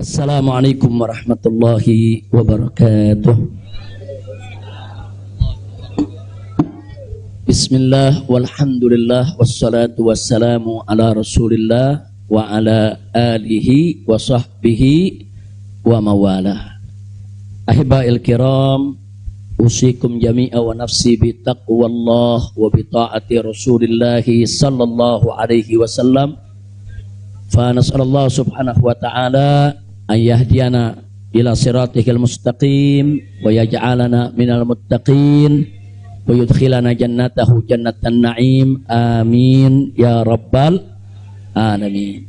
Assalamualaikum warahmatullahi wabarakatuh. Bismillah walhamdulillah wassalatu wassalamu ala rasulillah wa ala alihi wa sahbihi wa mawalah. Ahiba'il kiram, usikum jami'a wa nafsi bi taqwallah wa bi ta'ati rasulillahi sallallahu alaihi wasallam. Fa nas'alallah subhanahu wa ta'ala an yahdiyana ila siratihil mustaqim wa yaj'alana minal muttaqin wa yudkhilana jannatahu jannatan na'im, amin ya rabbal alamin.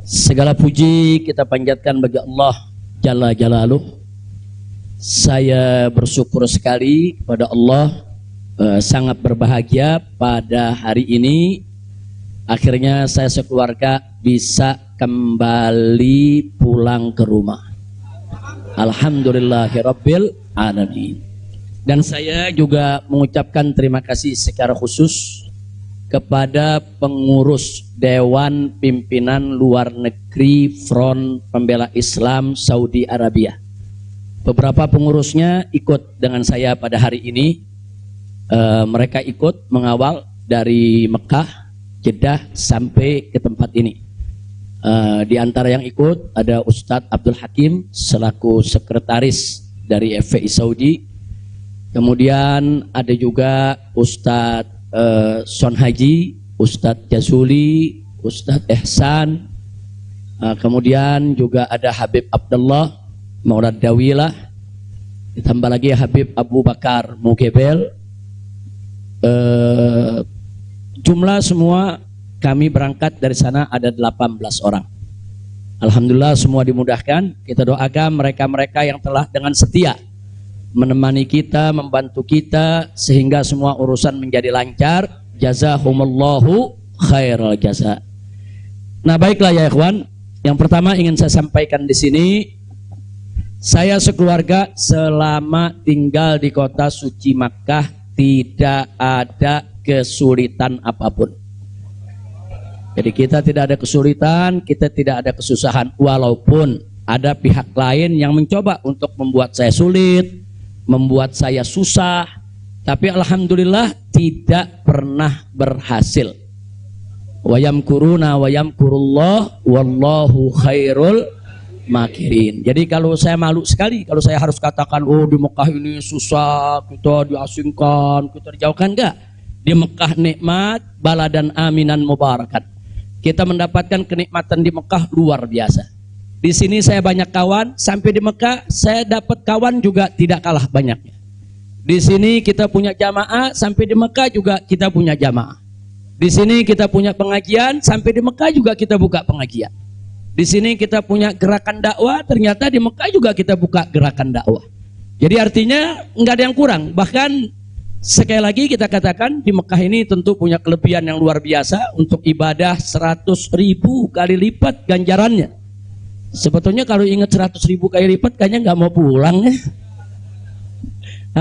Segala puji kita panjatkan bagi Allah Jalla Jalaluh. Saya bersyukur sekali kepada Allah, sangat berbahagia pada hari ini akhirnya saya sekeluarga bisa kembali pulang ke rumah. Alhamdulillahirabbil alamin. Dan saya juga mengucapkan terima kasih secara khusus kepada pengurus Dewan Pimpinan Luar Negeri Front Pembela Islam Saudi Arabia. Beberapa pengurusnya ikut dengan saya pada hari ini. Mereka ikut mengawal dari Mekah, Jeddah sampai ke tempat ini. Di antara yang ikut ada Ustadz Abdul Hakim selaku sekretaris dari FPI Saudi. Kemudian ada juga Ustadz Son Haji, Ustadz Jazuli, Ustadz Ehsan. Kemudian juga ada Habib Abdullah Maulad Dawilah. Ditambah lagi Habib Abu Bakar Mugebel. Jumlah semua kami berangkat dari sana ada 18 orang. Alhamdulillah semua dimudahkan. Kita doakan mereka-mereka yang telah dengan setia menemani kita, membantu kita sehingga semua urusan menjadi lancar. Jazakumullahu khairal jaza. Nah, baiklah ya ikhwan. Yang pertama ingin saya sampaikan di sini, saya sekeluarga selama tinggal di kota suci Makkah tidak ada kesulitan apapun. Jadi kita tidak ada kesulitan, kita tidak ada kesusahan. Walaupun ada pihak lain yang mencoba untuk membuat saya sulit, membuat saya susah, tapi alhamdulillah tidak pernah berhasil. Wa yamkuruna wa yamkurullah wallahu khairul makirin. Jadi kalau saya malu sekali kalau saya harus katakan, oh di Mekah ini susah, kita diasingkan, kita dijauhkan. Enggak. Di Mekah nikmat, baladan aminan mubarakan. Kita mendapatkan kenikmatan di Mekah luar biasa. Di sini saya banyak kawan, sampai di Mekah saya dapat kawan juga tidak kalah banyaknya. Di sini kita punya jamaah, sampai di Mekah juga kita punya jamaah. Di sini kita punya pengajian, sampai di Mekah juga kita buka pengajian. Di sini kita punya gerakan dakwah, ternyata di Mekah juga kita buka gerakan dakwah. Jadi artinya nggak ada yang kurang. Bahkan sekali lagi kita katakan di Mekah ini tentu punya kelebihan yang luar biasa untuk ibadah 100.000 kali lipat ganjarannya. Sebetulnya kalau ingat 100.000 kali lipat kayaknya nggak mau pulang ya.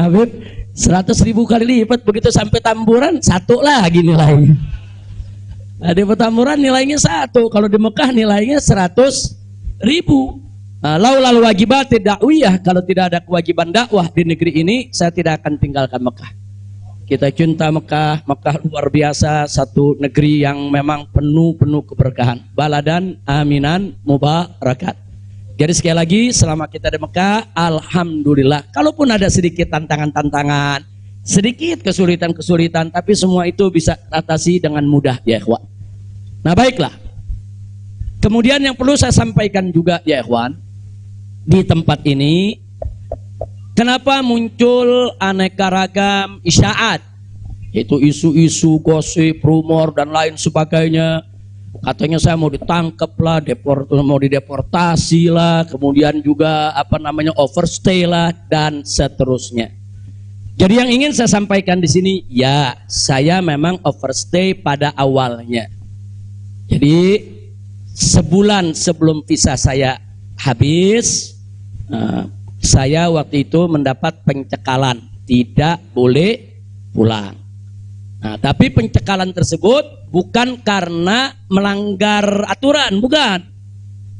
Habib, 100.000 kali lipat begitu sampai Tamburan satu lagi nilainya. Nah, di Petamburan nilainya 1, kalau di Mekah nilainya 100.000. Laulal wajibat dakwiyah, kalau tidak ada kewajiban dakwah di negeri ini saya tidak akan tinggalkan Mekah. Kita cinta Mekah, Mekah luar biasa, satu negeri yang memang penuh keberkahan. Baladan aminan mubarakat. Jadi sekali lagi selama kita di Mekah, alhamdulillah. Kalaupun ada sedikit tantangan-tantangan, sedikit kesulitan-kesulitan, tapi semua itu bisa atasi dengan mudah ya ikhwan. Nah baiklah. Kemudian yang perlu saya sampaikan juga ya ikhwan, di tempat ini kenapa muncul aneka ragam isyaat, yaitu isu-isu, gosip, rumor dan lain sebagainya. Katanya saya mau ditangkap lah, mau dideportasi lah, kemudian juga overstay lah dan seterusnya. Jadi yang ingin saya sampaikan di sini, ya saya memang overstay pada awalnya. Jadi sebulan sebelum visa saya habis, saya waktu itu mendapat pencekalan, tidak boleh pulang. Nah, tapi pencekalan tersebut bukan karena melanggar aturan, bukan.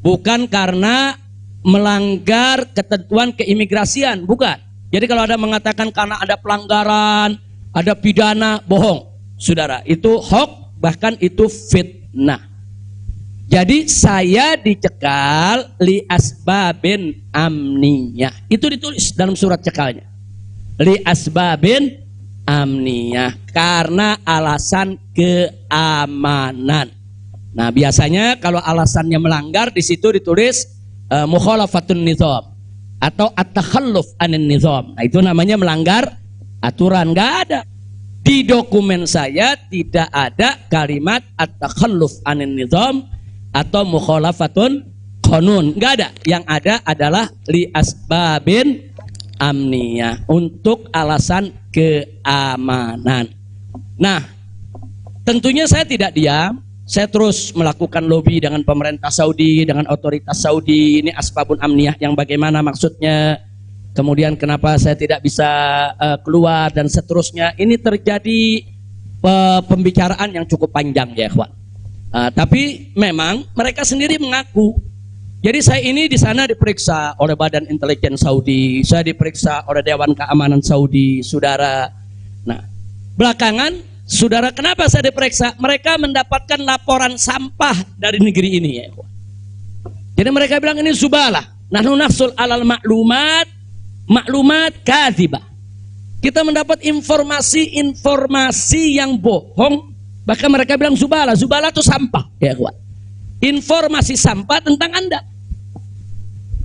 Bukan karena melanggar ketentuan keimigrasian, bukan. Jadi kalau ada mengatakan karena ada pelanggaran, ada pidana, bohong. Saudara, itu hoax, bahkan itu fitnah. Jadi saya dicekal li asbabin amniyah. Itu ditulis dalam surat cekalnya. Li asbabin amniyah, karena alasan keamanan. Nah, biasanya kalau alasannya melanggar di situ ditulis mukhalafatun nizam atau at-takhalluf anin nizam. Nah, itu namanya melanggar aturan. Enggak ada. Di dokumen saya tidak ada kalimat at-takhalluf anin nizam atau mukhalafatun qanun. Enggak ada. Yang ada adalah li asbabin amniyah, untuk alasan keamanan. Nah, tentunya saya tidak diam. Saya terus melakukan lobby dengan pemerintah Saudi, dengan otoritas Saudi. Ini asbabun amniyah yang bagaimana maksudnya. Kemudian kenapa saya tidak bisa keluar dan seterusnya. Ini terjadi pembicaraan yang cukup panjang ya ikhwan. Tapi memang mereka sendiri mengaku. Jadi saya ini di sana diperiksa oleh Badan Intelijen Saudi, saya diperiksa oleh Dewan Keamanan Saudi, saudara. Nah, belakangan saudara, kenapa saya diperiksa? Mereka mendapatkan laporan sampah dari negeri ini ya. Jadi mereka bilang ini zubalah. Nahnu nahsul alal maklumat kadzibah. Kita mendapat informasi yang bohong. Bahkan mereka bilang zubalah. Zubalah itu sampah ya kawan. Informasi sampah tentang Anda.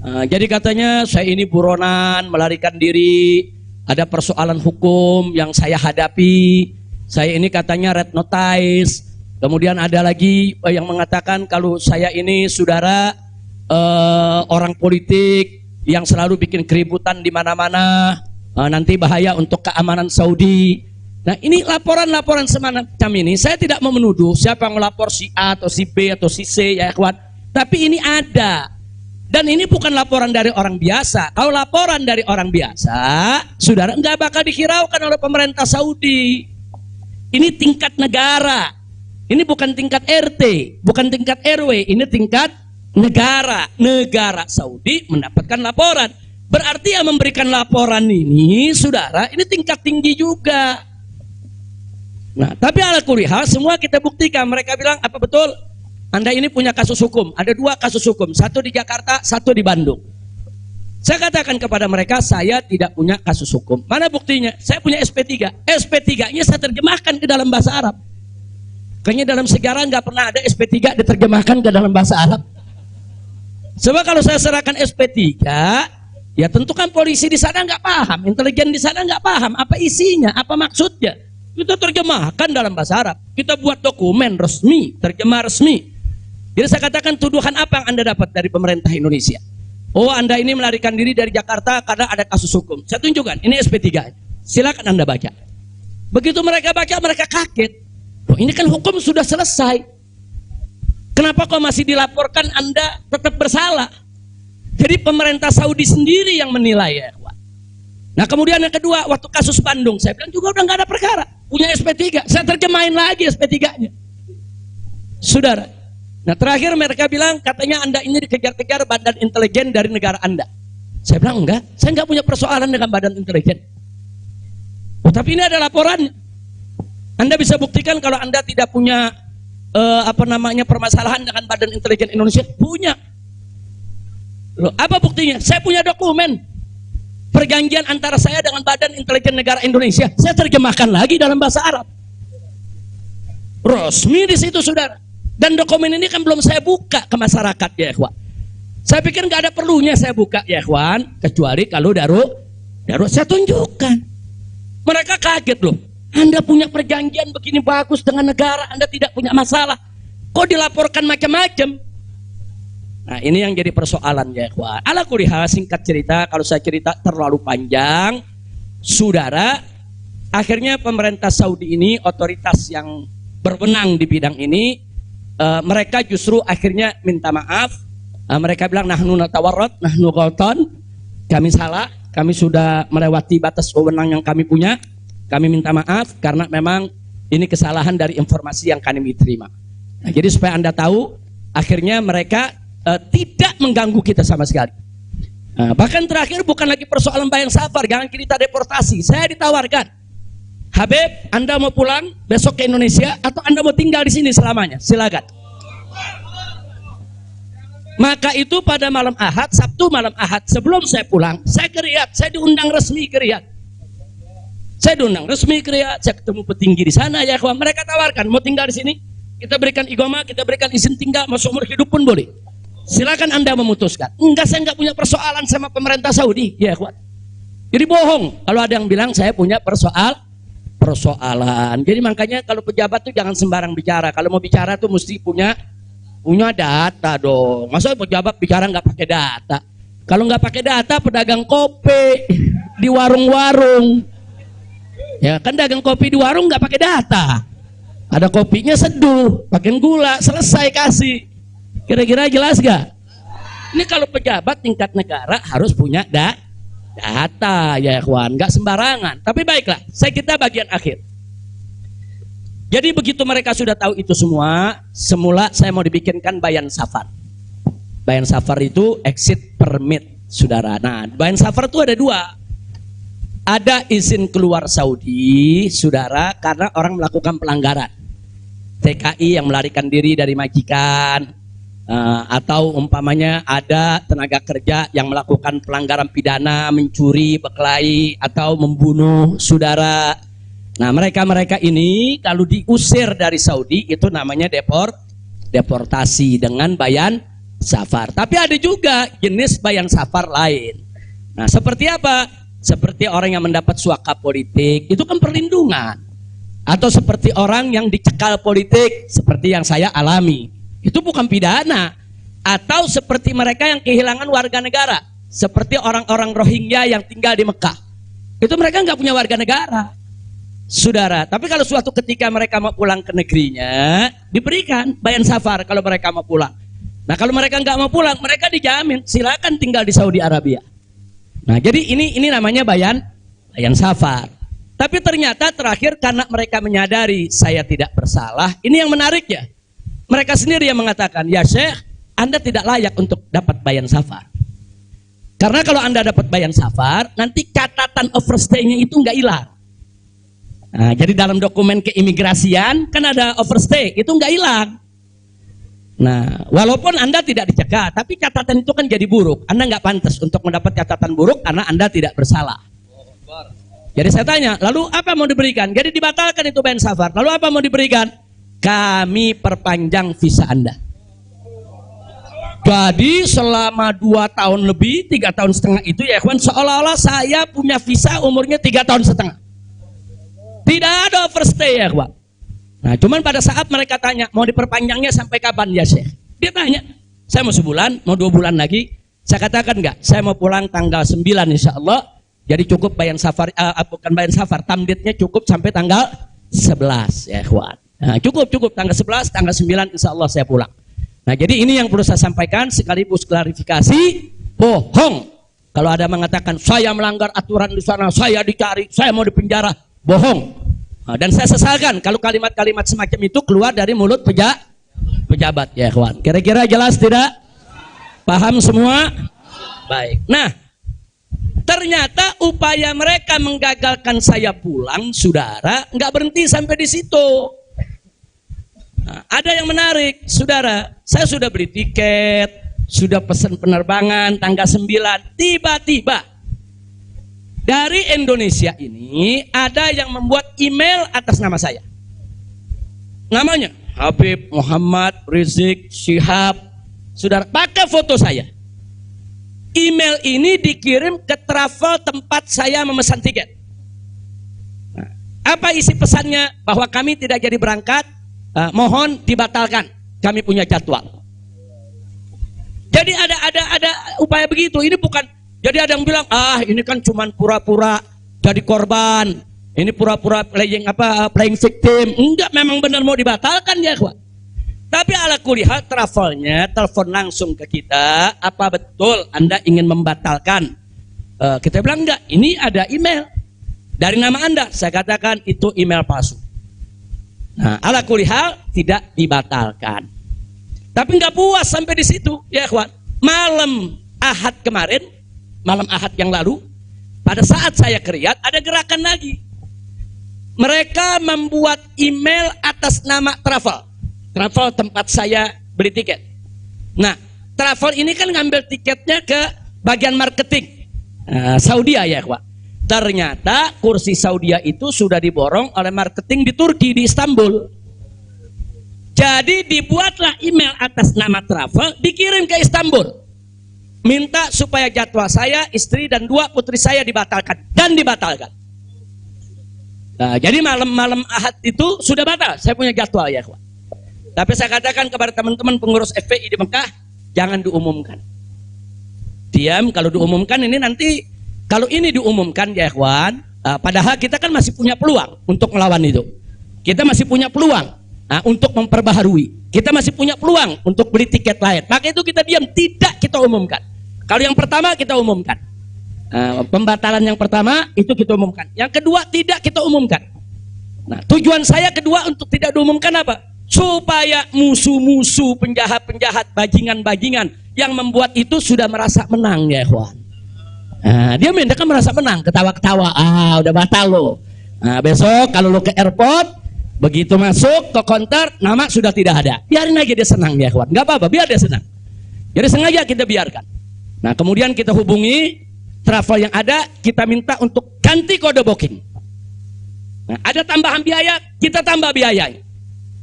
Jadi katanya saya ini buronan, melarikan diri, ada persoalan hukum yang saya hadapi. Saya ini katanya red notice. Kemudian ada lagi yang mengatakan kalau saya ini saudara orang politik yang selalu bikin keributan di mana-mana, nanti bahaya untuk keamanan Saudi. Nah, ini laporan-laporan semacam ini. Saya tidak mau menuduh siapa yang melapor, si A atau si B atau si C ya kawan. Tapi ini ada. Dan ini bukan laporan dari orang biasa. Kalau laporan dari orang biasa, saudara nggak bakal dihiraukan oleh pemerintah Saudi. Ini tingkat negara. Ini bukan tingkat RT, bukan tingkat RW, ini tingkat negara. Negara Saudi mendapatkan laporan. Berarti yang memberikan laporan ini, saudara, ini tingkat tinggi juga. Nah, tapi ala kulli hal semua kita buktikan. Mereka bilang, apa betul? Anda ini punya kasus hukum. Ada 2 kasus hukum, satu di Jakarta, satu di Bandung. Saya katakan kepada mereka, saya tidak punya kasus hukum. Mana buktinya? Saya punya SP3. SP3-nya saya terjemahkan ke dalam bahasa Arab. Kayaknya dalam sejarah nggak pernah ada SP3 diterjemahkan ke dalam bahasa Arab. Sebab kalau saya serahkan SP3, ya tentu kan polisi di sana nggak paham, intelijen di sana nggak paham apa isinya, apa maksudnya. Kita terjemahkan dalam bahasa Arab. Kita buat dokumen resmi, terjemah resmi. Jadi saya katakan, tuduhan apa yang Anda dapat dari pemerintah Indonesia? Oh, Anda ini melarikan diri dari Jakarta karena ada kasus hukum. Saya tunjukkan, ini SP3. Silakan Anda baca. Begitu mereka baca, mereka kaget. Oh, ini kan hukum sudah selesai. Kenapa kok masih dilaporkan Anda tetap bersalah? Jadi pemerintah Saudi sendiri yang menilai ya. Nah, kemudian yang kedua, waktu kasus Bandung, saya bilang juga udah nggak ada perkara. Punya SP3, saya terjemahin lagi SP3-nya. Saudara. Nah, terakhir mereka bilang katanya Anda ini dikejar-kejar badan intelijen dari negara Anda. Saya bilang enggak, saya enggak punya persoalan dengan badan intelijen. Oh, tapi ini ada laporannya. Anda bisa buktikan kalau Anda tidak punya permasalahan dengan badan intelijen Indonesia. Punya. Loh, apa buktinya? Saya punya dokumen perjanjian antara saya dengan badan intelijen negara Indonesia. Saya terjemahkan lagi dalam bahasa Arab. Resmi di situ, saudara. Dan dokumen ini kan belum saya buka ke masyarakat ya ikhwan. Saya pikir nggak ada perlunya saya buka ya ikhwan, kecuali kalau darurat saya tunjukkan. Mereka kaget loh. Anda punya perjanjian begini bagus dengan negara, Anda tidak punya masalah. Kok dilaporkan macam-macam? Nah, ini yang jadi persoalan ya ikhwan. Ala kulli hal, singkat cerita, kalau saya cerita terlalu panjang, saudara, akhirnya pemerintah Saudi ini, otoritas yang berwenang di bidang ini, mereka justru akhirnya minta maaf. Mereka bilang nahnu natawarrat, nahnu ghaltan, kami salah, kami sudah melewati batas wewenang yang kami punya. Kami minta maaf karena memang ini kesalahan dari informasi yang kami terima. Nah, jadi supaya Anda tahu, akhirnya mereka tidak mengganggu kita sama sekali. Bahkan terakhir bukan lagi persoalan bayang safar, jangan kita deportasi. Saya ditawarkan, Habib, Anda mau pulang besok ke Indonesia atau Anda mau tinggal di sini selamanya? Silakan. Maka itu pada malam Ahad, Sabtu malam Ahad, sebelum saya pulang, saya ke Riyadh, saya diundang resmi ke Riyadh. Saya diundang resmi ke Riyadh, saya ketemu petinggi di sana ya kawan. Mereka tawarkan, mau tinggal di sini, kita berikan iqamah, kita berikan izin tinggal, mau seumur hidup pun boleh. Silakan Anda memutuskan. Enggak, saya enggak punya persoalan sama pemerintah Saudi, ya kawan. Jadi bohong kalau ada yang bilang saya punya persoalan. Jadi makanya kalau pejabat tuh jangan sembarang bicara. Kalau mau bicara tuh mesti punya data dong. Masa pejabat bicara nggak pakai data? Kalau nggak pakai data, pedagang kopi di warung-warung, ya kan dagang kopi di warung nggak pakai data. Ada kopinya seduh, pakai gula, selesai kasih. Kira-kira jelas gak? Ini kalau pejabat tingkat negara harus punya data ya kawan, nggak sembarangan. Tapi baiklah, kita bagian akhir. Jadi begitu mereka sudah tahu itu semua, semula saya mau dibikinkan bayan safar. Bayan safar itu exit permit, saudara. Nah, bayan safar itu ada dua. Ada izin keluar Saudi, saudara, karena orang melakukan pelanggaran. TKI yang melarikan diri dari majikan, atau umpamanya ada tenaga kerja yang melakukan pelanggaran pidana, mencuri, berkelahi, atau membunuh saudara. Nah, mereka ini kalau diusir dari Saudi itu namanya deportasi dengan bayan safar. Tapi ada juga jenis bayan safar lain. Nah, seperti apa? Seperti orang yang mendapat suaka politik, itu kan perlindungan. Atau seperti orang yang dicekal politik, seperti yang saya alami, itu bukan pidana. Atau seperti mereka yang kehilangan warga negara, seperti orang-orang Rohingya yang tinggal di Mekah, itu mereka nggak punya warga negara, saudara. Tapi kalau suatu ketika mereka mau pulang ke negerinya, diberikan bayan safar kalau mereka mau pulang. Nah, kalau mereka nggak mau pulang, mereka dijamin silakan tinggal di Saudi Arabia. Nah, jadi ini namanya bayan safar. Tapi ternyata terakhir karena mereka menyadari saya tidak bersalah, ini yang menarik ya. Mereka sendiri yang mengatakan, ya Syekh, Anda tidak layak untuk dapat bayan safar. Karena kalau Anda dapat bayan safar, nanti catatan overstay-nya itu nggak hilang. Nah, jadi dalam dokumen keimigrasian kan ada overstay, itu nggak hilang. Nah, walaupun Anda tidak dicegah, tapi catatan itu kan jadi buruk. Anda nggak pantas untuk mendapat catatan buruk karena Anda tidak bersalah. Jadi saya tanya, lalu apa mau diberikan? Jadi dibatalkan itu bayan safar. Lalu apa mau diberikan? Kami perpanjang visa Anda. Jadi selama 2 tahun lebih, 3 tahun setengah itu ya kawan, seolah-olah saya punya visa umurnya 3 tahun setengah. Tidak ada overstay ya kawan. Nah, cuman pada saat mereka tanya, mau diperpanjangnya sampai kapan ya Syekh? Dia tanya, saya mau sebulan, mau 2 bulan lagi. Saya katakan enggak, saya mau pulang tanggal 9 insya Allah. Jadi cukup bayan safar, bukan bayan safar, tamdidnya cukup sampai tanggal 11 ya kawan. Nah, cukup tanggal 11, tanggal 9 insya Allah saya pulang. Nah, jadi ini yang perlu saya sampaikan sekaligus klarifikasi, bohong. Kalau ada mengatakan saya melanggar aturan di sana, saya dicari, saya mau dipenjara, bohong. Nah, dan saya sesalkan kalau kalimat-kalimat semacam itu keluar dari mulut pejabat ya kawan. Kira-kira jelas tidak? Paham semua? Baik. Nah, ternyata upaya mereka menggagalkan saya pulang, saudara, nggak berhenti sampai di situ. Nah, ada yang menarik, saudara. Saya sudah beli tiket, sudah pesan penerbangan tanggal 9. Tiba-tiba dari Indonesia ini ada yang membuat email atas nama saya. Namanya Habib Muhammad Rizik Syihab. Saudara, pakai foto saya. Email ini dikirim ke travel tempat saya memesan tiket. Nah, apa isi pesannya? Bahwa kami tidak jadi berangkat, mohon dibatalkan. Kami punya jadwal. Jadi ada upaya begitu. Ini bukan. Jadi ada yang bilang, ini kan cuman pura-pura jadi korban. Ini pura-pura playing victim. Enggak, memang benar mau dibatalkan ya, kawan. Tapi ala kulihal travelnya telepon langsung ke kita, apa betul Anda ingin membatalkan? Kita bilang enggak, ini ada email dari nama Anda. Saya katakan itu email palsu. Nah, ala kulihal tidak dibatalkan. Tapi nggak puas sampai di situ, ya ikhwan. Malam Ahad kemarin, malam Ahad yang lalu, pada saat saya ke Riyadh, ada gerakan lagi. Mereka membuat email atas nama travel. Travel tempat saya beli tiket. Nah, travel ini kan ngambil tiketnya ke bagian marketing Saudi ya ikhwan. Ternyata kursi Saudi itu sudah diborong oleh marketing di Turki, di Istanbul. Jadi dibuatlah email atas nama travel, dikirim ke Istanbul. Minta supaya jadwal saya, istri dan 2 putri saya dibatalkan. Dan dibatalkan. Nah, jadi malam-malam Ahad itu sudah batal. Saya punya jadwal ya ikhwan. Tapi saya katakan kepada teman-teman pengurus FPI di Mekah, jangan diumumkan. Diam, kalau diumumkan ini nanti, kalau ini diumumkan ya ikhwan, padahal kita kan masih punya peluang untuk melawan itu. Kita masih punya peluang untuk memperbaharui. Kita masih punya peluang untuk beli tiket lain. Maka itu kita diam, tidak kita umumkan. Kalau yang pertama kita umumkan. Pembatalan yang pertama itu kita umumkan. Yang kedua tidak kita umumkan. Nah, tujuan saya kedua untuk tidak diumumkan apa? Supaya musuh-musuh, penjahat-penjahat, bajingan-bajingan yang membuat itu sudah merasa menang ya ikhwan. Dia kan merasa menang, ketawa-ketawa, udah batal lo. Besok kalau lo ke airport, begitu masuk ke counter, nama sudah tidak ada. Biarin aja dia senang ya ikhwan, nggak apa-apa, biar dia senang. Jadi sengaja kita biarkan. Nah, kemudian kita hubungi travel yang ada, kita minta untuk ganti kode booking. Nah, ada tambahan biaya, kita tambah biayanya.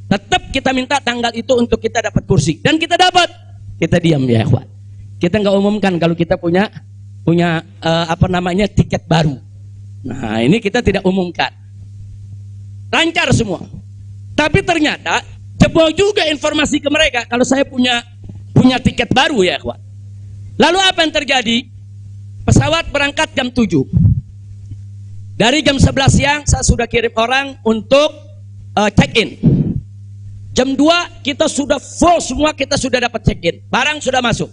Tetap kita minta tanggal itu untuk kita dapat kursi. Dan kita dapat. Kita diam ya ikhwan. Kita nggak umumkan kalau kita punya tiket baru. Nah, ini kita tidak umumkan. Lancar semua. Tapi ternyata jebol juga informasi ke mereka kalau saya punya tiket baru ya ikhwan. Lalu apa yang terjadi? Pesawat berangkat jam 7. Dari jam 11 siang saya sudah kirim orang untuk check-in. Jam 2 kita sudah full semua, kita sudah dapat check-in. Barang sudah masuk.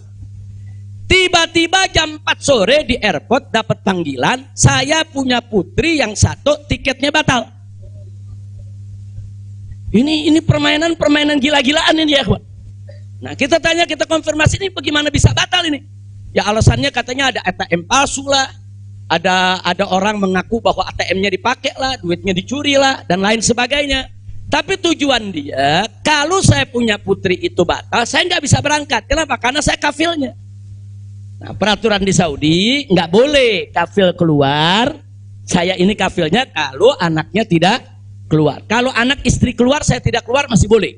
Tiba-tiba jam 4 sore di airport dapat panggilan, saya punya putri yang satu tiketnya batal. Ini permainan gila-gilaan ini ya ikhwan. Nah, kita tanya, kita konfirmasi ini bagaimana bisa batal ini? Ya alasannya katanya ada ATM palsu lah. Ada orang mengaku bahwa ATM-nya dipakai lah, duitnya dicuri lah, dan lain sebagainya. Tapi tujuan dia, kalau saya punya putri itu batal, saya nggak bisa berangkat. Kenapa? Karena saya kafilnya. Nah, peraturan di Saudi nggak boleh kafil keluar. Saya ini kafilnya kalau anaknya tidak keluar. Kalau anak istri keluar, saya tidak keluar masih boleh.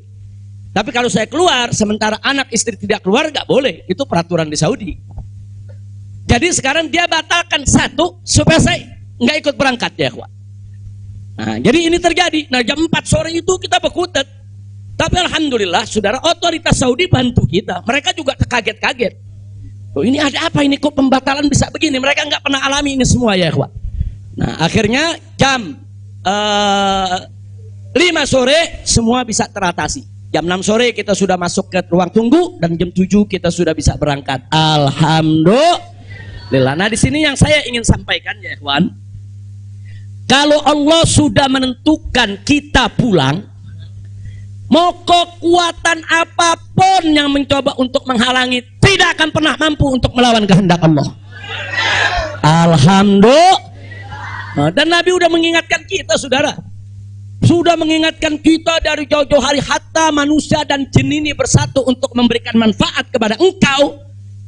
Tapi kalau saya keluar, sementara anak istri tidak keluar, nggak boleh. Itu peraturan di Saudi. Jadi sekarang dia batalkan satu supaya saya nggak ikut berangkat ya, kawan. Nah, jadi ini terjadi. Nah, jam 4 sore itu kita berkutat. Tapi alhamdulillah, saudara, otoritas Saudi bantu kita. Mereka juga kaget-kaget. Oh, ini ada apa ini, kok pembatalan bisa begini? Mereka nggak pernah alami ini semua ya, kawan. Nah, akhirnya jam 5 sore semua bisa teratasi. Jam 6 sore kita sudah masuk ke ruang tunggu dan jam 7 kita sudah bisa berangkat. Alhamdulillah. Nah, di sini yang saya ingin sampaikan ya, kawan. Kalau Allah sudah menentukan kita pulang, mau kekuatan apapun yang mencoba untuk menghalangi tidak akan pernah mampu untuk melawan kehendak Allah. Alhamdulillah. Dan Nabi sudah mengingatkan kita, saudara. Sudah mengingatkan kita dari jauh-jauh hari, hatta manusia dan jin ini bersatu untuk memberikan manfaat kepada engkau,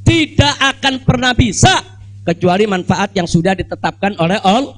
tidak akan pernah bisa kecuali manfaat yang sudah ditetapkan oleh Allah.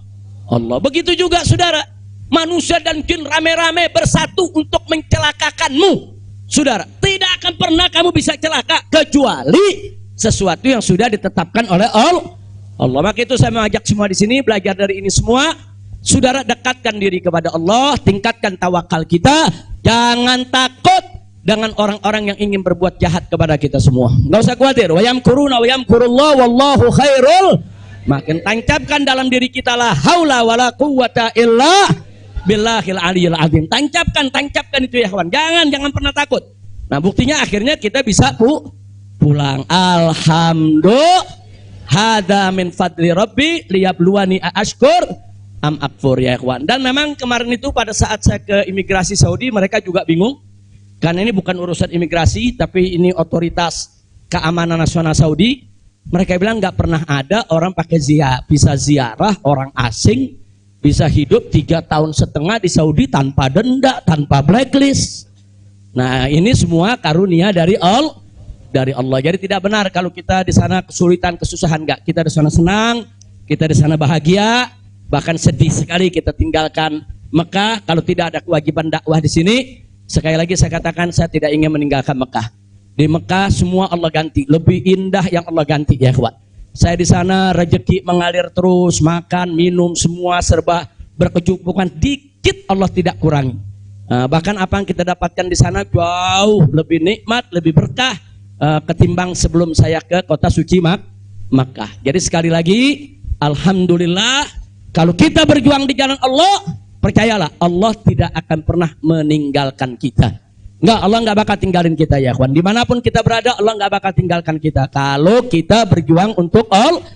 Begitu juga saudara, manusia dan jin rame-rame bersatu untuk mencelakakanmu. Saudara, tidak akan pernah kamu bisa celaka kecuali sesuatu yang sudah ditetapkan oleh Allah. Maka itu saya mengajak semua di sini belajar dari ini semua. Saudara, dekatkan diri kepada Allah, tingkatkan tawakal kita, jangan takut dengan orang-orang yang ingin berbuat jahat kepada kita semua. Nggak usah khawatir. Wa yamkuruna wa yamkurullah wallahu khairul. Makin tancapkan dalam diri kita la haula wala quwwata illa billahil aliyil azim. Tancapkan itu ya kawan. Jangan pernah takut. Nah, buktinya akhirnya kita bisa pulang. Alhamdulillah. Hada min fadli rabbi liyabluwani ashkur am akfur ya kawan. Dan memang kemarin itu pada saat saya ke imigrasi Saudi, mereka juga bingung. Karena ini bukan urusan imigrasi, tapi ini otoritas keamanan nasional Saudi. Mereka bilang nggak pernah ada orang pakai bisa ziarah orang asing, bisa hidup 3,5 tahun di Saudi tanpa denda, tanpa blacklist. Nah ini semua karunia dari Allah. Jadi tidak benar kalau kita di sana kesulitan, kesusahan, enggak. Kita di sana senang, kita di sana bahagia, bahkan sedih sekali kita tinggalkan Mekah kalau tidak ada kewajiban dakwah di sini. Sekali lagi saya katakan, saya tidak ingin meninggalkan Mekah. Di Mekah semua Allah ganti, lebih indah yang Allah ganti ya kawan. Saya di sana rezeki mengalir terus, makan, minum semua serba berkecukupan, dikit Allah tidak kurangi. Bahkan apa yang kita dapatkan di sana jauh lebih nikmat, lebih berkah ketimbang sebelum saya ke kota suci Makkah. Jadi sekali lagi, alhamdulillah kalau kita berjuang di jalan Allah, percayalah Allah tidak akan pernah meninggalkan kita. Enggak, Allah enggak bakal tinggalin kita ya kawan. Dimanapun kita berada, Allah enggak bakal tinggalkan kita. Kalau kita berjuang untuk Allah,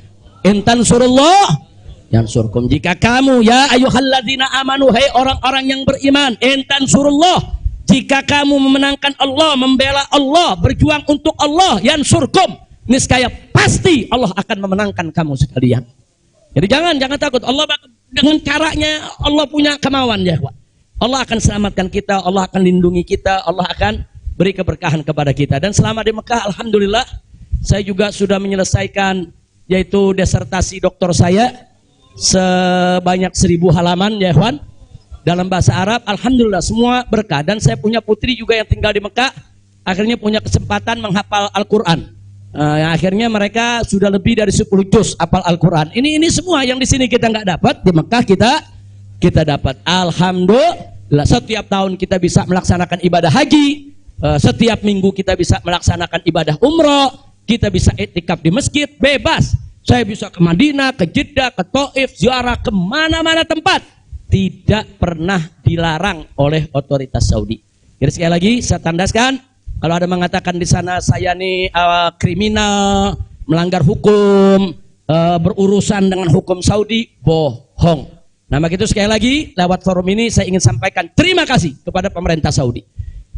intan surullah yansurkum. Jika kamu ya ayyuhalladzina amanu, hai orang-orang yang beriman, intan surullah, jika kamu memenangkan Allah, membela Allah, berjuang untuk Allah, yansurkum, niscaya pasti Allah akan memenangkan kamu sekalian. Jadi jangan takut. Allah dengan caranya Allah punya kemauan ya kawan. Allah akan selamatkan kita, Allah akan lindungi kita, Allah akan beri keberkahan kepada kita. Dan selama di Mekah, alhamdulillah, saya juga sudah menyelesaikan yaitu disertasi doktor saya sebanyak 1000 halaman ya kawan, dalam bahasa Arab. Alhamdulillah semua berkah. Dan saya punya putri juga yang tinggal di Mekah, akhirnya punya kesempatan menghafal Al-Quran. Yang akhirnya mereka sudah lebih dari 10 juz hafal Al-Quran. Ini semua yang di sini kita nggak dapat, di Mekah kita dapat. Alhamdulillah, setiap tahun kita bisa melaksanakan ibadah haji, setiap minggu kita bisa melaksanakan ibadah umroh, kita bisa iktikaf di masjid bebas. Saya bisa ke Madinah, ke Jeddah, ke Taif, ziarah ke mana-mana tempat, tidak pernah dilarang oleh otoritas Saudi. Jadi sekali lagi saya tandaskan, kalau ada mengatakan di sana saya nih kriminal, melanggar hukum, berurusan dengan hukum Saudi, bohong. Nah begitu, sekali lagi lewat forum ini saya ingin sampaikan terima kasih kepada pemerintah Saudi.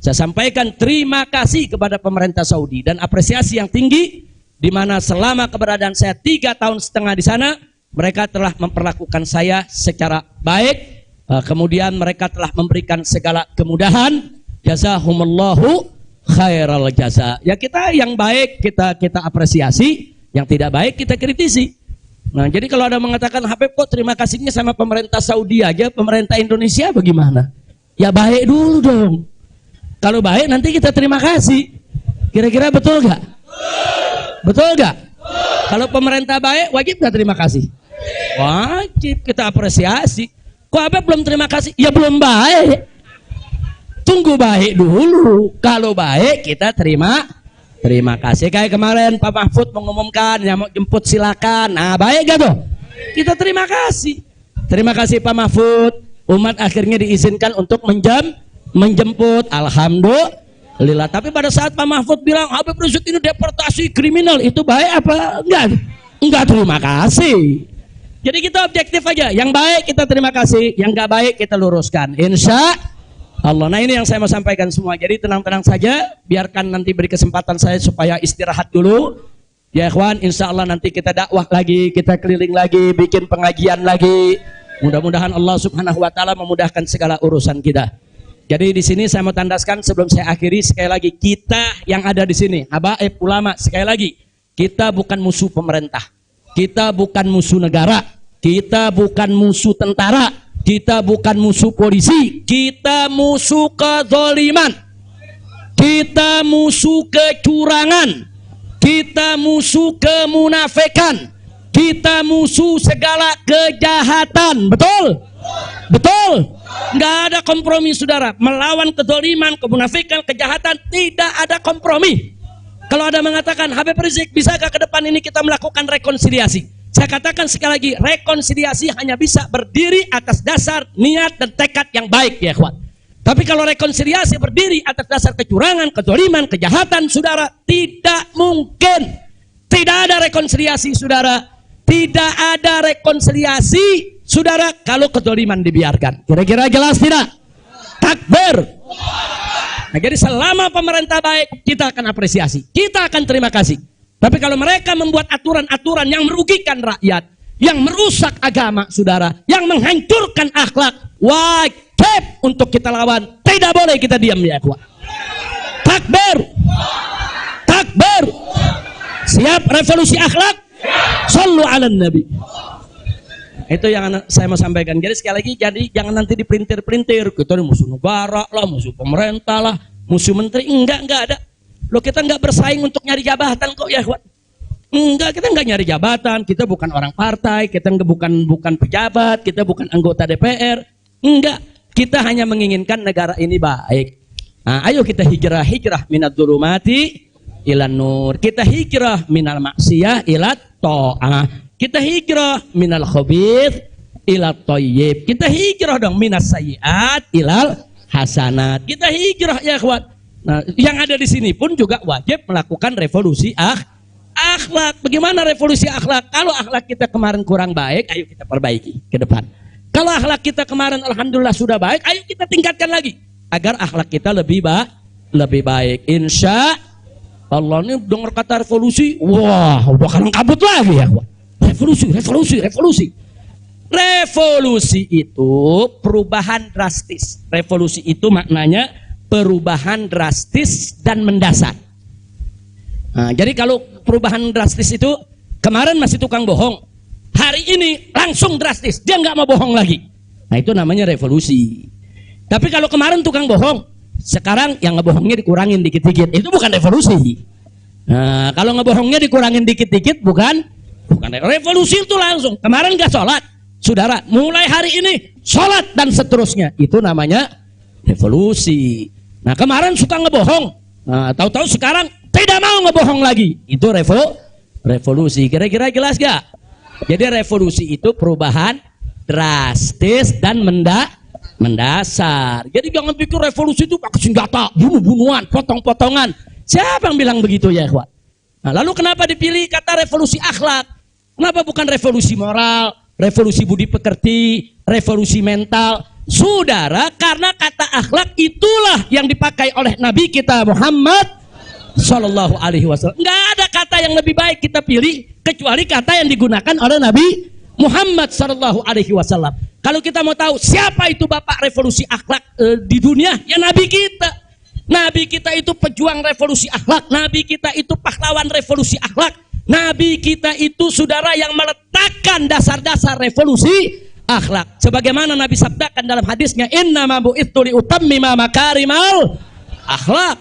Saya sampaikan terima kasih kepada pemerintah Saudi dan apresiasi yang tinggi, di mana selama keberadaan saya 3,5 tahun di sana, mereka telah memperlakukan saya secara baik. Kemudian mereka telah memberikan segala kemudahan. Jazahumullahu khairal jaza. Ya kita yang baik kita apresiasi, yang tidak baik kita kritisi. Nah jadi kalau ada mengatakan Habib kok terima kasihnya sama pemerintah Saudi aja, pemerintah Indonesia bagaimana? Ya baik dulu dong. Kalau baik nanti kita terima kasih. Kira-kira betul gak? Betul gak? Kalau pemerintah baik wajib gak terima kasih? Wajib, kita apresiasi. Kok Habib belum terima kasih? Ya belum baik. Tunggu baik dulu. Kalau baik kita terima kasih. Kayak kemarin Pak Mahfud mengumumkan yang mau jemput silakan. Nah baik gak tuh? Kita terima kasih. Terima kasih Pak Mahfud. Umat akhirnya diizinkan untuk menjemput. Alhamdulillah. Tapi pada saat Pak Mahfud bilang Habib Rizik ini deportasi kriminal, itu baik apa enggak? Enggak terima kasih. Jadi kita objektif aja. Yang baik kita terima kasih, yang enggak baik kita luruskan. Insya Allah. Nah ini yang saya mau sampaikan semua. Jadi tenang-tenang saja, biarkan nanti beri kesempatan saya supaya istirahat dulu. Ya ikhwan, insya Allah nanti kita dakwah lagi, kita keliling lagi, bikin pengajian lagi. Mudah-mudahan Allah Subhanahu wa taala memudahkan segala urusan kita. Jadi di sini saya mau tandaskan sebelum saya akhiri, sekali lagi kita yang ada di sini, habaib ulama, sekali lagi kita bukan musuh pemerintah. Kita bukan musuh negara, kita bukan musuh tentara, kita bukan musuh polisi, kita musuh kezaliman, kita musuh kecurangan, kita musuh kemunafikan, kita musuh segala kejahatan. Betul? Betul? Nggak ada kompromi saudara. Melawan kezaliman, kemunafikan, kejahatan, tidak ada kompromi. Kalau ada mengatakan Habib Rizik, bisakah ke depan ini kita melakukan rekonsiliasi? Saya katakan sekali lagi, rekonsiliasi hanya bisa berdiri atas dasar niat dan tekad yang baik ya kawan. Tapi kalau rekonsiliasi berdiri atas dasar kecurangan, kezaliman, kejahatan, saudara, tidak mungkin. Tidak ada rekonsiliasi saudara. Tidak ada rekonsiliasi saudara kalau kezaliman dibiarkan. Kira-kira jelas tidak? Takbir. Nah, jadi selama pemerintah baik, kita akan apresiasi, kita akan terima kasih. Tapi kalau mereka membuat aturan-aturan yang merugikan rakyat, yang merusak agama, saudara, yang menghancurkan akhlak, wajib untuk kita lawan. Tidak boleh kita diam, ya ikhwan. Takbir, takbir. Siap revolusi akhlak? Sallu ala nabi. Itu yang saya mau sampaikan. Jadi sekali lagi, jadi jangan nanti dipelintir-pelintir. Kita ini musuh negara lah, musuh pemerintah lah, musuh menteri. Enggak ada. Loh, kita enggak bersaing untuk nyari jabatan kok, ya ikhwan. Enggak, kita enggak nyari jabatan. Kita bukan orang partai, kita bukan pejabat, kita bukan anggota DPR. Enggak, kita hanya menginginkan negara ini baik. Nah, ayo kita hijrah minad dzulumati ilan nur. Kita hijrah minal maksiyah ila ta'ah. Kita hijrah minal khabith ila thayyib. Kita hijrah dong minas sayyiat ilal hasanat. Kita hijrah, ya ikhwan. Nah, yang ada di sini pun juga wajib melakukan revolusi akhlak. Bagaimana revolusi akhlak? Kalau akhlak kita kemarin kurang baik, ayo kita perbaiki ke depan. Kalau akhlak kita kemarin alhamdulillah sudah baik, ayo kita tingkatkan lagi agar akhlak kita lebih baik. Insya Allah. Ini dengar kata revolusi, wah, udah kalang kabut lagi, ya ikhwan. Revolusi. Revolusi itu perubahan drastis. Revolusi itu maknanya perubahan drastis dan mendasar. Nah, jadi kalau perubahan drastis itu kemarin masih tukang bohong, hari ini langsung drastis, dia nggak mau bohong lagi. Nah, itu namanya revolusi. Tapi kalau kemarin tukang bohong, sekarang yang ngebohongnya dikurangin dikit-dikit, itu bukan revolusi. Nah, kalau ngebohongnya dikurangin dikit-dikit bukan revolusi. Itu langsung. Kemarin gak sholat, saudara, mulai hari ini sholat dan seterusnya, itu namanya revolusi. Nah, kemarin suka ngebohong, nah, tahu-tahu sekarang tidak mau ngebohong lagi, itu revolusi. Kira-kira jelas gak? Jadi revolusi itu perubahan drastis dan mendasar. Jadi jangan pikir revolusi itu pakai senjata, bunuh-bunuhan, potong-potongan. Siapa yang bilang begitu, ya ikhwan? Nah, lalu kenapa dipilih kata revolusi akhlak? Kenapa bukan revolusi moral, revolusi budi pekerti, revolusi mental? Saudara, karena kata akhlak itulah yang dipakai oleh Nabi kita Muhammad Sallallahu Alaihi Wasallam. Nggak ada kata yang lebih baik kita pilih kecuali kata yang digunakan oleh Nabi Muhammad Sallallahu Alaihi Wasallam. Kalau kita mau tahu siapa itu bapak revolusi akhlak di dunia, ya Nabi kita. Nabi kita itu pejuang revolusi akhlak. Nabi kita itu pahlawan revolusi akhlak. Nabi kita itu saudara yang meletakkan dasar-dasar revolusi akhlak. Sebagaimana Nabi sabdakan dalam hadisnya, innama bu'itsu liutammima makarimal akhlak.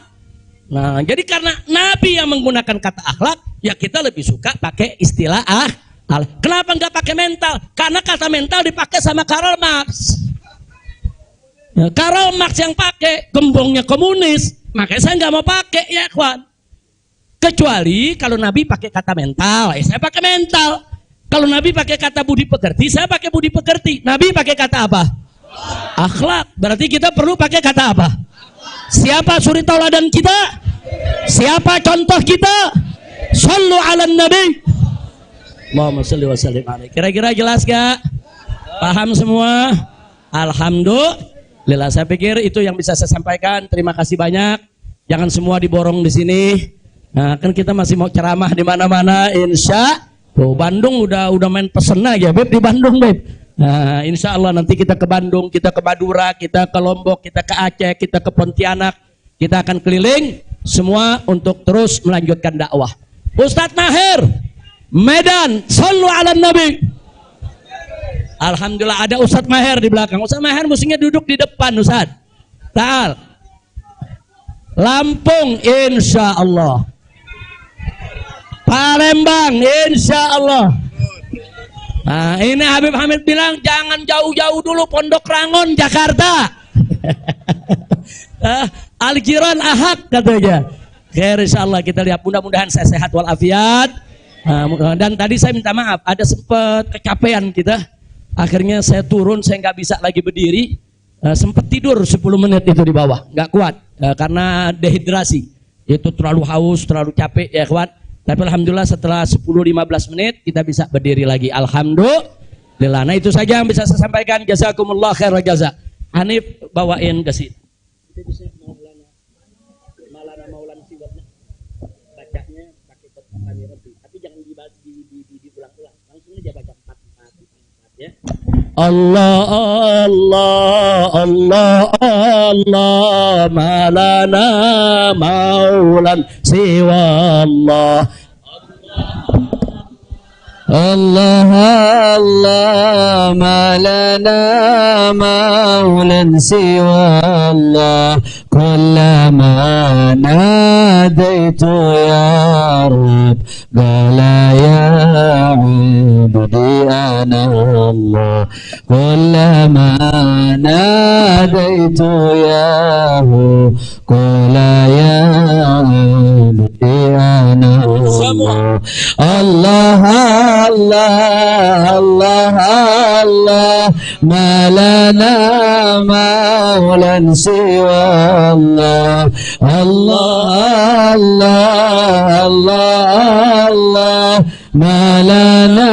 Nah, jadi karena Nabi yang menggunakan kata akhlak, ya kita lebih suka pakai istilah akhlak. Kenapa nggak pakai mental? Karena kata mental dipakai sama Karl Marx. Ya, Karl Marx yang pakai, gembongnya komunis, makanya saya nggak mau pakai, ya kawan. Kecuali kalau Nabi pakai kata mental, ya saya pakai mental. Kalau Nabi pakai kata budi pekerti, saya pakai budi pekerti. Nabi pakai kata apa? Akhlak. Berarti kita perlu pakai kata apa? Siapa suri tauladan kita? Siapa contoh kita? Sallu ala nabi. Muhammad sallallahu alaihi wasallam. Kira-kira jelas gak? Paham semua? Alhamdulillah. Saya pikir itu yang bisa saya sampaikan. Terima kasih banyak. Jangan semua diborong di sini. Nah, kan kita masih mau ceramah di mana-mana, insya. Bandung udah main pesen aja, Beb, di Bandung, Beb. Nah, insya Allah nanti kita ke Bandung, kita ke Madura, kita ke Lombok, kita ke Aceh, kita ke Pontianak. Kita akan keliling semua untuk terus melanjutkan dakwah. Ustadz Maher, Medan, sallu ala nabi. Alhamdulillah ada Ustadz Maher di belakang. Ustadz Maher mestinya duduk di depan, Ustadz. Ta'al. Lampung, insya Allah. Palembang, insya Allah. Nah, ini Habib Hamid bilang jangan jauh-jauh dulu, Pondok Rangon, Jakarta. Al-Jiran Ahad katanya. Oke, insya Allah kita lihat, mudah-mudahan saya sehat walafiat. Dan tadi saya minta maaf, ada sempat kecapean kita. Akhirnya saya turun, saya nggak bisa lagi berdiri. Sempat tidur 10 menit itu di bawah, nggak kuat karena dehidrasi. Itu terlalu haus, terlalu capek, ya kawan. Tapi alhamdulillah setelah 10-15 menit kita bisa berdiri lagi. Alhamdulillah. Nah, itu saja yang bisa saya sampaikan. Jazakumullah khairan jazak. Hanif bawain ke sini. Allah Allah Allah Allah ma lana maulan siwa Allah Allah Allah ma lana maulan siwa Allah kullama nadaitu ya Rabb qala ya abdi ana Allah kullama nadaitu ya Hu qala ya abdi ana Allah Allah Allah Allah Allah ma lana maulan siwa Allah Allah Allah Allah Allah ma lana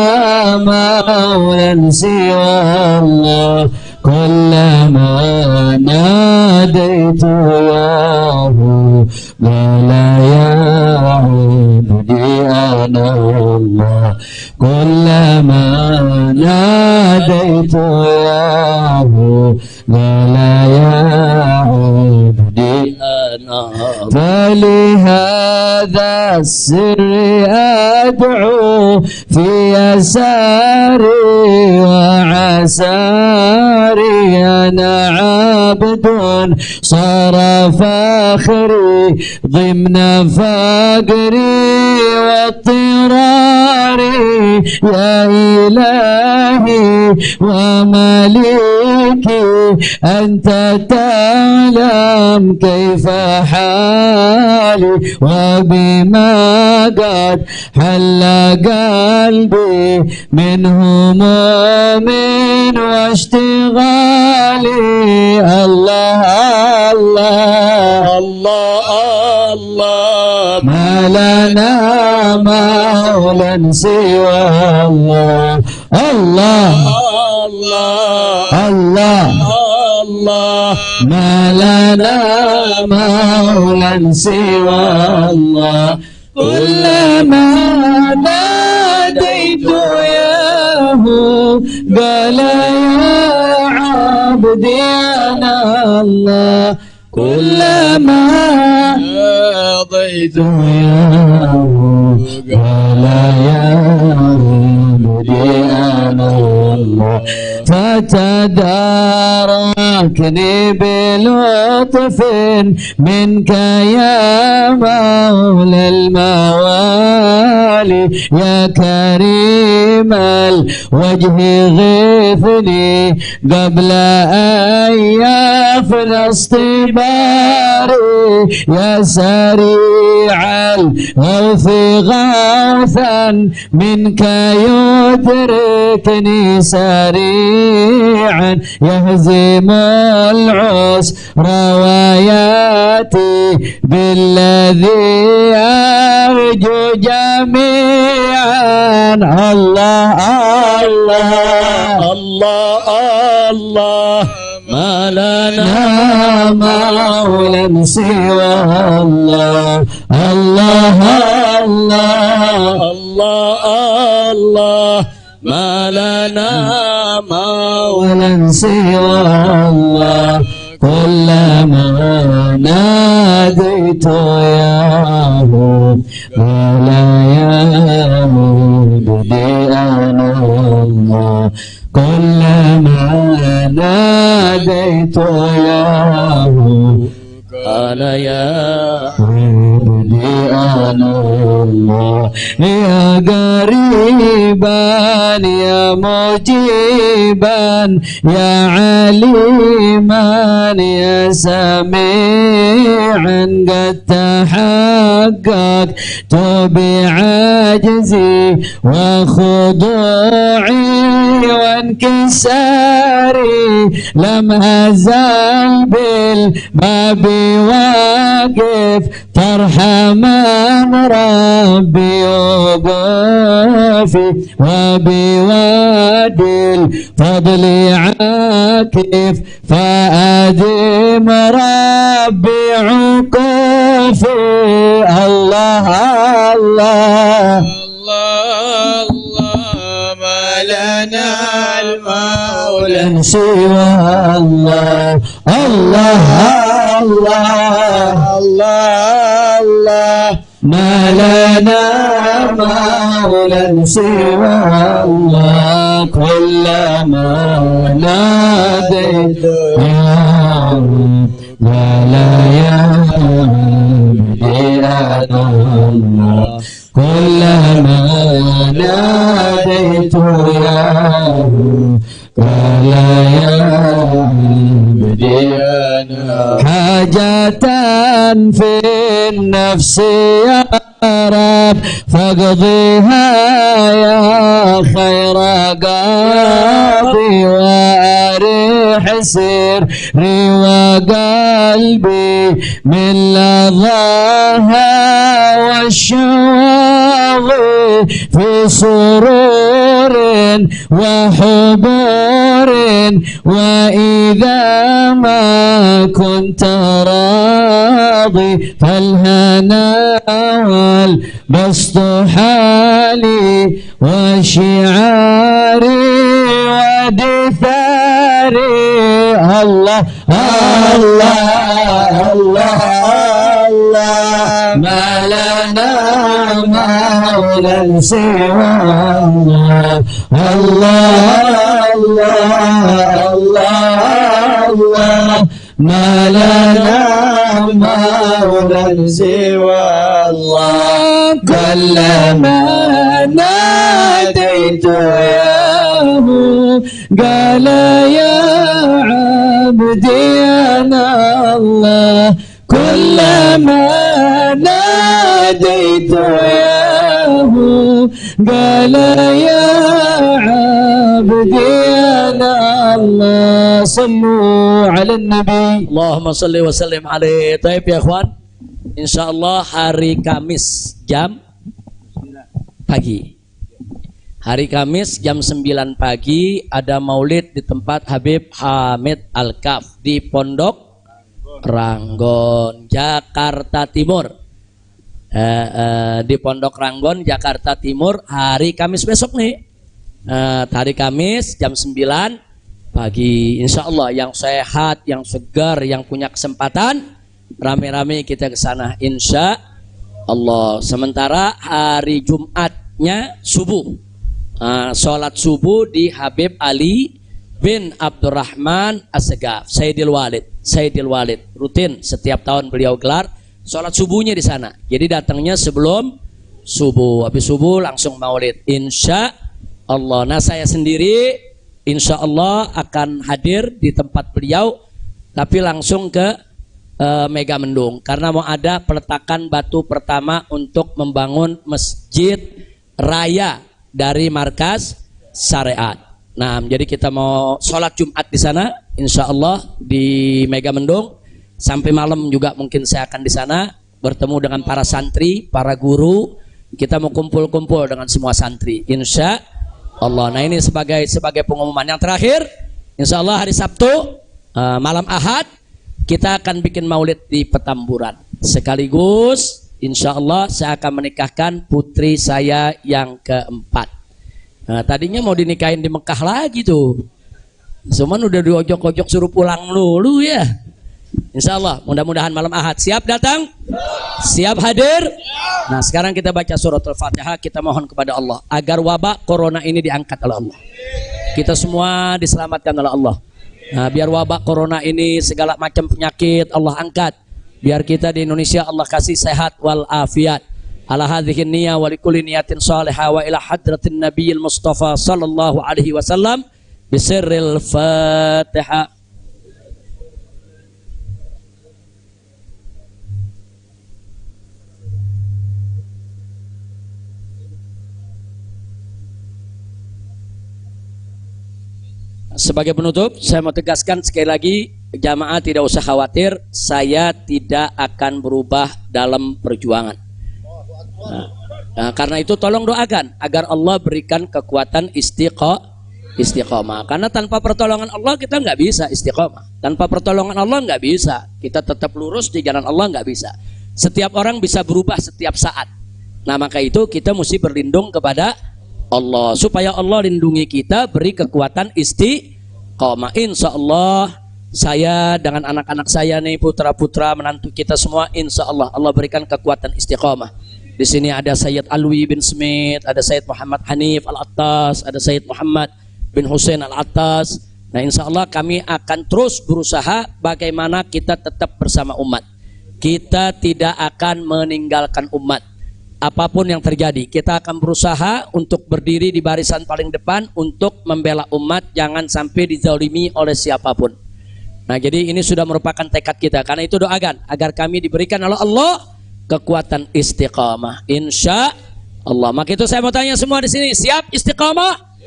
maulan siwa Allah kullama nadaitu ya Hu qala ya abdi ana Allah kullama nadaitu ya Hu qala ya abdi ana فلهذا السر أدعو في يساري وعساري أنا عبد صار فاخري ضمن فقري واضطراري يا إلهي ومليكي أنت تعلم كيف حالي وبما قد حل قلبي من هموم واشتغالي الله الله الله الله ما لنا مولا سوى الله الله الله الله الله ما لنا مولا سوى الله كلما ناديت ياه قال يا عبدي أنا الله كلما ناديت ياه قال يا عبدي أنا الله فتداركني بلطف منك يا مولى الموالي يا كريم الوجه غثني قبل أن يفنى اصطباري يا سريع الغوث غوثا منك يدركني سريعا يهزم العسر وياتي بالذي أرجو جميعا الله الله الله الله ما لنا مولا سوى الله الله الله الله الله ما لنا مولا سوى الله كلما ناديت ياه قال يا مبدي أنا الله كلما ناديت ياه قال يا عبدي أنا الله يا قريبا يا مجيبا يا عليما يا سميعا قد تحققت بعجزي وخضوعي وانكساري لم أزل بالباب واقف فارحمن ربي وقافي وبوادي الفضل عاكف فأدم ربي عقوفي الله الله الله ما لنا المولى مولا سوى الله الله الله الله الله ما لنا مولا سوى الله كلما ناديت يا رب ولا يهدي الله كلما ناديت يا رب ولا يهدي حاجة في النفس يا رب فاقضيها يا خير قاضي واريح سري وقلبي من لظاها والشواغل في سرور وحبور وإذا ما كنت راضي فالهنا والبسط حالي وشعاري ودثاري الله الله الله الله ما لنا مولا سوى الله الله الله الله ما لنا مولا سوى الله كلما ناديت ياه قال يا عبدي أنا الله كلما ناديت ياه قال يا عبدي أنا الله صلوا على النبي Allahumma salli wa sallim alaihi. Taib ya ikhwan, insyaallah hari Kamis jam pagi. Hari Kamis jam 9 pagi ada maulid di tempat Habib Hamid Al-Kaf di Pondok Ranggon, Jakarta Timur. Di Pondok Ranggon, Jakarta Timur, hari Kamis besok nih. Hari Kamis jam 9 pagi, insya Allah yang sehat, yang segar, yang punya kesempatan, rame-rame kita ke sana, insya Allah. Sementara hari Jumatnya subuh, sholat subuh di Habib Ali bin Abdurrahman As-Segaf, Sayyidil Walid, rutin setiap tahun beliau gelar sholat subuhnya di sana. Jadi datangnya sebelum subuh, habis subuh langsung maulid, insya Allah. Nah saya sendiri insya Allah akan hadir di tempat beliau, tapi langsung ke Mega Mendung karena mau ada peletakan batu pertama untuk membangun masjid raya dari markas syariat. Nah, jadi kita mau sholat Jumat di sana, insya Allah di Mega Mendung. Sampai malam juga mungkin saya akan di sana bertemu dengan para santri, para guru. Kita mau kumpul-kumpul dengan semua santri, insya Allah. Nah ini sebagai pengumuman yang terakhir, insya Allah hari Sabtu malam Ahad kita akan bikin maulid di Petamburan. Sekaligus insya Allah saya akan menikahkan putri saya yang keempat. Tadinya mau dinikahin di Mekah lagi tuh, cuman udah diojok-ojok suruh pulang dulu ya. Insya Allah mudah-mudahan malam Ahad siap datang, siap hadir. Nah sekarang kita baca surat Al-Fatihah, kita mohon kepada Allah agar wabak corona ini diangkat oleh Allah, kita semua diselamatkan oleh Allah. Nah, biar wabak corona ini segala macam penyakit Allah angkat, biar kita di Indonesia Allah kasih sehat wal afiat. Ala hadhihi niyya wa likulli niyatin salihah wa ila hadratin nabiyil mustafa sallallahu alaihi wasallam bisirril Fatihah. Sebagai penutup, saya mau tegaskan sekali lagi, jamaah tidak usah khawatir, saya tidak akan berubah dalam perjuangan. Karena itu tolong doakan agar Allah berikan kekuatan istiqomah. Karena tanpa pertolongan Allah kita nggak bisa istiqomah. Tanpa pertolongan Allah nggak bisa. Kita tetap lurus di jalan Allah nggak bisa. Setiap orang bisa berubah setiap saat. Nah maka itu kita mesti berlindung kepada Allah supaya Allah lindungi kita, beri kekuatan istiqamah. Insya Allah saya dengan anak-anak saya nih, putra-putra menantu kita semua, insya Allah Allah berikan kekuatan istiqamah. Di sini ada Sayyid Alwi bin Smith, ada Sayyid Muhammad Hanif Al-Attas, ada Sayyid Muhammad bin Hussein Al-Attas. Nah insya Allah kami akan terus berusaha bagaimana kita tetap bersama umat. Kita tidak akan meninggalkan umat. Apapun yang terjadi, kita akan berusaha untuk berdiri di barisan paling depan untuk membela umat, jangan sampai dizalimi oleh siapapun. Nah jadi ini sudah merupakan tekad kita. Karena itu doakan agar kami diberikan oleh Allah kekuatan istiqamah, insya Allah. Maka itu saya mau tanya semua di sini, siap istiqamah?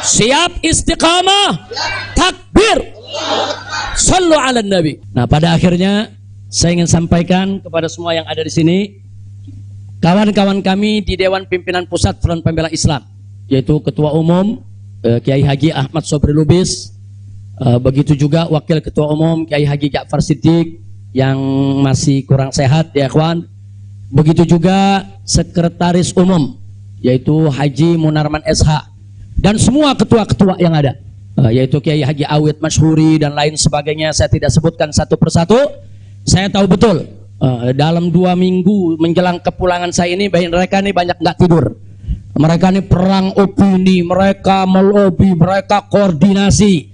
Siap istiqamah? Takbir! Sallu ala Nabi. Nah pada akhirnya saya ingin sampaikan kepada semua yang ada di sini, kawan-kawan kami di Dewan Pimpinan Pusat Front Pembela Islam, yaitu Ketua Umum Kiai Haji Ahmad Sobri Lubis, begitu juga Wakil Ketua Umum Kiai Haji Ja'far Siddiq yang masih kurang sehat ya ikhwan, begitu juga Sekretaris Umum yaitu Haji Munarman SH, dan semua ketua-ketua yang ada, yaitu Kiai Haji Awid Masyhuri dan lain sebagainya. Saya tidak sebutkan satu persatu. Saya tahu betul dalam 2 minggu menjelang kepulangan saya ini, mereka ini banyak nggak tidur. Mereka ini perang opini, mereka melobi, mereka koordinasi.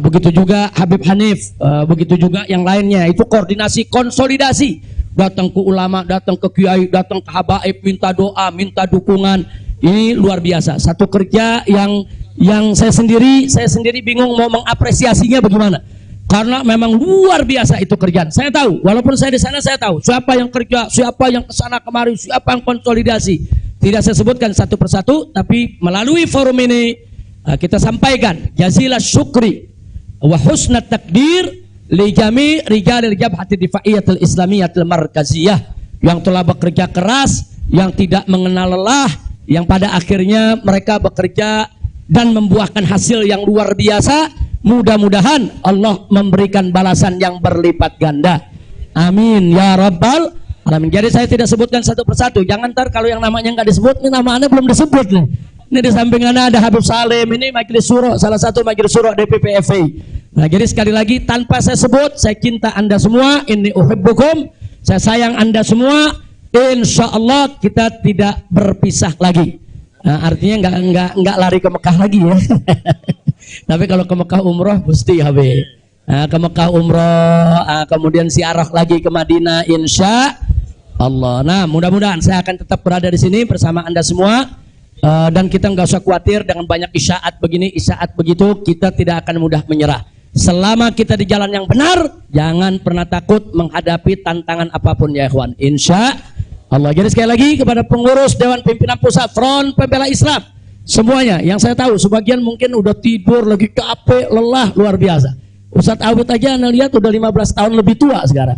Begitu juga Habib Hanif, begitu juga yang lainnya. Itu koordinasi, konsolidasi. Datang ke ulama, datang ke kiai, datang ke habaib, minta doa, minta dukungan. Ini luar biasa. Satu kerja yang saya sendiri bingung mau mengapresiasinya bagaimana. Karena memang luar biasa itu kerjaan. Saya tahu, walaupun saya di sana saya tahu siapa yang kerja, siapa yang kesana kemari, siapa yang konsolidasi. Tidak saya sebutkan satu persatu, tapi melalui forum ini kita sampaikan jazilah syukri wa husna takdir li jami' rijalil jabhati difaiyatil islamiyatil markaziyah yang telah bekerja keras, yang tidak mengenal lelah, yang pada akhirnya mereka bekerja dan membuahkan hasil yang luar biasa. Mudah-mudahan Allah memberikan balasan yang berlipat ganda. Amin ya rabbal alamin. Jadi saya tidak sebutkan satu persatu. Jangan ntar kalau yang namanya nggak disebut, ini nama anda belum disebut nih. Ini di samping anda ada Habib Salim, ini majelis syuro, salah satu majelis syuro DPP FI. Nah jadi sekali lagi tanpa saya sebut, saya cinta anda semua. Inni uhibbukum, saya sayang anda semua. Insya Allah kita tidak berpisah lagi. Nah, artinya nggak lari ke Mekah lagi ya. Tapi kalau ke Mekah umroh mesti Habib. Nah, ke Mekah umroh, kemudian ziarah lagi ke Madinah insya Allah. Nah mudah-mudahan saya akan tetap berada di sini bersama anda semua, dan kita nggak usah khawatir dengan banyak isyaat begini, isyaat begitu, kita tidak akan mudah menyerah. Selama kita di jalan yang benar, jangan pernah takut menghadapi tantangan apapun ya ikhwan, insya Allah. Jadi sekali lagi kepada pengurus Dewan Pimpinan Pusat Front Pembela Islam semuanya, yang saya tahu sebagian mungkin udah tidur lagi, capek, lelah, luar biasa. Ustadz Awid aja anda lihat udah 15 tahun lebih tua sekarang.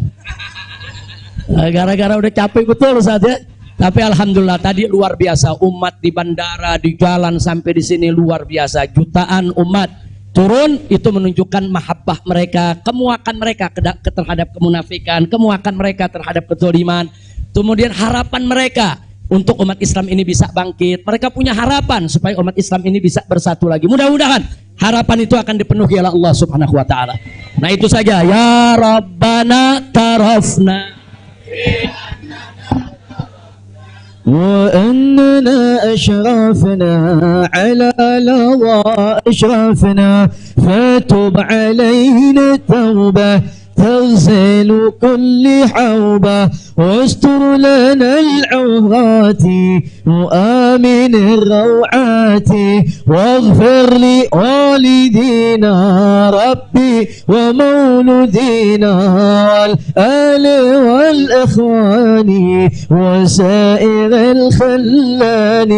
Gara-gara udah capek betul Ustadz ya. Tapi alhamdulillah tadi luar biasa, umat di bandara, di jalan sampai di sini luar biasa. Jutaan umat turun, itu menunjukkan mahabbah mereka, kemuakan mereka terhadap kemunafikan, kemuakan mereka terhadap kezaliman. Kemudian harapan mereka untuk umat Islam ini bisa bangkit. Mereka punya harapan supaya umat Islam ini bisa bersatu lagi. Mudah-mudahan harapan itu akan dipenuhi oleh Allah Subhanahu wa taala. Nah itu saja. Ya Rabbana tarafna wa annana ashrafna ala lawa ashrafna fatub alayna tawbah تغسل كل حوبة واستر لنا العورات وآمن الروعات واغفر لوالدينا ربي ومولدينا والآل والإخوان وسائر الخلان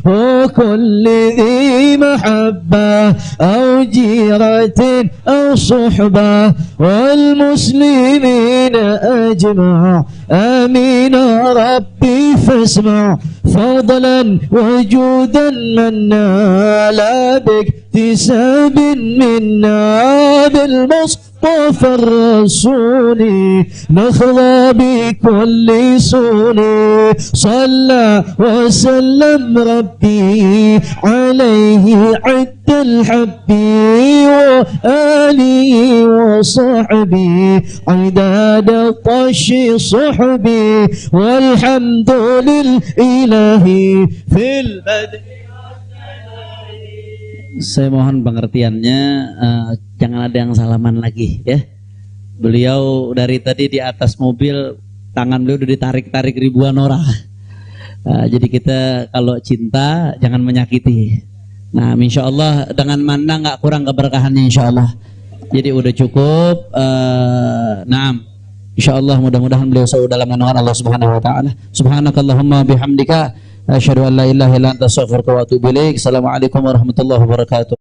وكل ذي محبة أو جيرة أو صحبة والمسلمين أجمع آمين ربي فاسمع فضلا وجودا منا لا باكتساب منا بالمصطفى طاف الرسول نخضى بكل سول صلى وسلم ربي عليه عد الحب وآله وصحبه عداد طش صحبي والحمد لله في البدء. Saya mohon pengertiannya, jangan ada yang salaman lagi ya. Beliau dari tadi di atas mobil, tangan beliau udah ditarik-tarik ribuan orang. Jadi kita kalau cinta jangan menyakiti. Nah, insya Allah dengan mana nggak kurang keberkahannya, insya Allah. Jadi udah cukup. Nah, insya Allah mudah-mudahan beliau selalu dalam naungan Allah Subhanahu Wa Taala. Subhanakallahumma bihamdika asyhadu an la ilaha illa anta astaghfiruka wa atubu ilaik. Assalamualaikum warahmatullahi wabarakatuh.